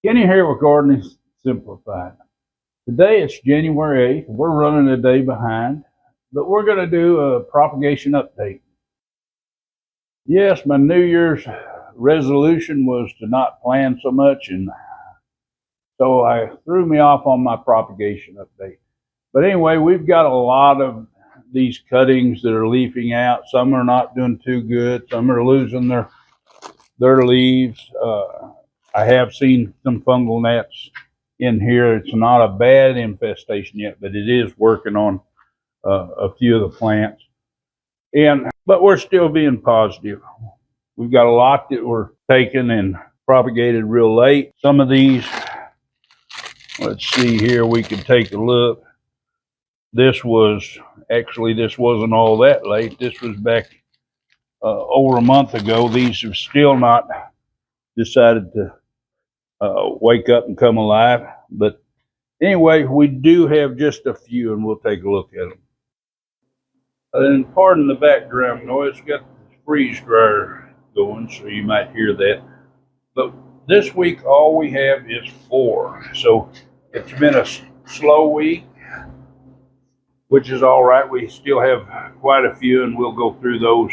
Kenny here with Gardening Simplified. Today it's January 8th. We're running a day behind, but we're going to do a propagation update. Yes, my New Year's resolution was to not plan so much, and so I threw me off on my propagation update. But anyway, we've got a lot of these cuttings that are leafing out. Some are not doing too good. Some are losing their leaves. I have seen some fungal gnats in here. It's not a bad infestation yet, but it is working on a few of the plants. But we're still being positive. We've got a lot that were taken and propagated real late. Some of these, let's see here, we could take a look. This wasn't all that late. This was back over a month ago. These have still not decided to wake up and come alive. But anyway, we do have just a few, and we'll take a look at them. And pardon the background noise. Got the freeze dryer going, so you might hear that. But this week, all we have is 4. So it's been a slow week, which is all right. We still have quite a few, and we'll go through those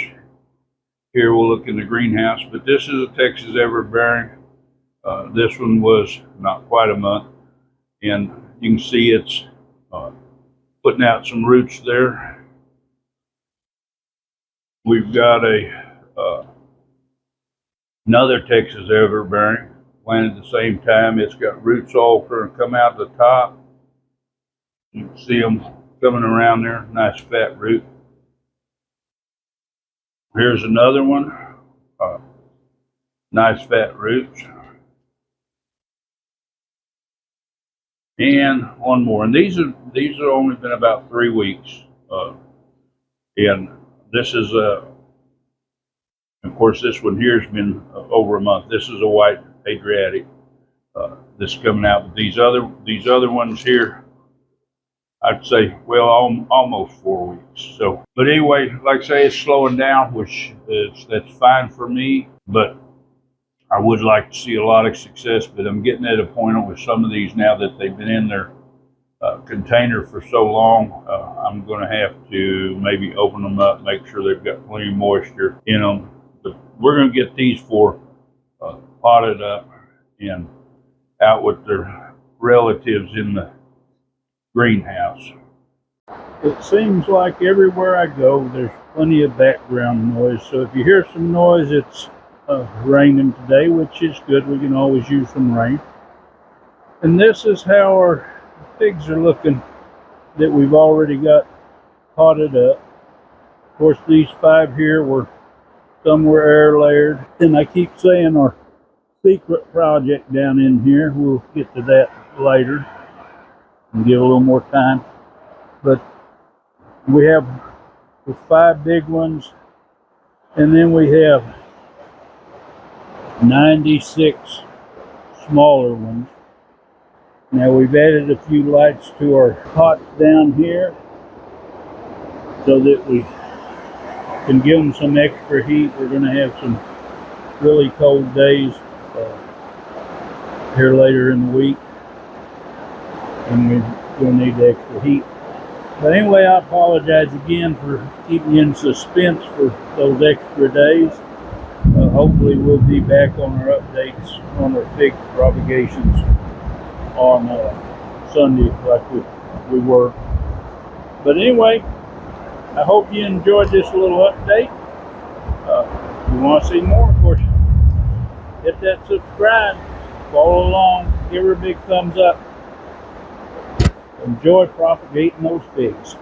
here. We'll look in the greenhouse. But this is a Texas Everbearing. This one was not quite a month, and you can see it's putting out some roots there. We've got another Texas Everbearing planted at the same time. It's got roots all come out the top. You can see them coming around there. Nice fat root. Here's another one. Nice fat roots. And one more. And these have only been about 3 weeks. And this is of course, this one here has been over a month. This is a white Adriatic. This is coming out. But these other ones here, I'd say, well, almost 4 weeks. So, but anyway, like I say, it's slowing down, that's fine for me. But I would like to see a lot of success. But I'm getting at a point with some of these now that they've been in their container for so long. I'm going to have to maybe open them up, make sure they've got plenty of moisture in them. But we're going to get these 4 potted up and out with their relatives in the greenhouse. It seems like everywhere I go, there's plenty of background noise. So if you hear some noise, it's raining today, which is good. We can always use some rain. And this is how our figs are looking that we've already got potted up. Of course, these 5 here some were air layered. And I keep saying our secret project down in here, we'll get to that later and give a little more time. But we have the 5 big ones, and then we have 96 smaller ones. Now we've added a few lights to our pots down here so that we can give them some extra heat. We're going to have some really cold days here later in the week, and we're going to need the extra heat. But anyway, I apologize again for keeping you in suspense for those extra days. Hopefully we'll be back on our updates on our fig propagations on Sunday like we were. But anyway, I hope you enjoyed this little update. If you want to see more, of course, hit that subscribe, follow along, give her a big thumbs up. Enjoy propagating those figs.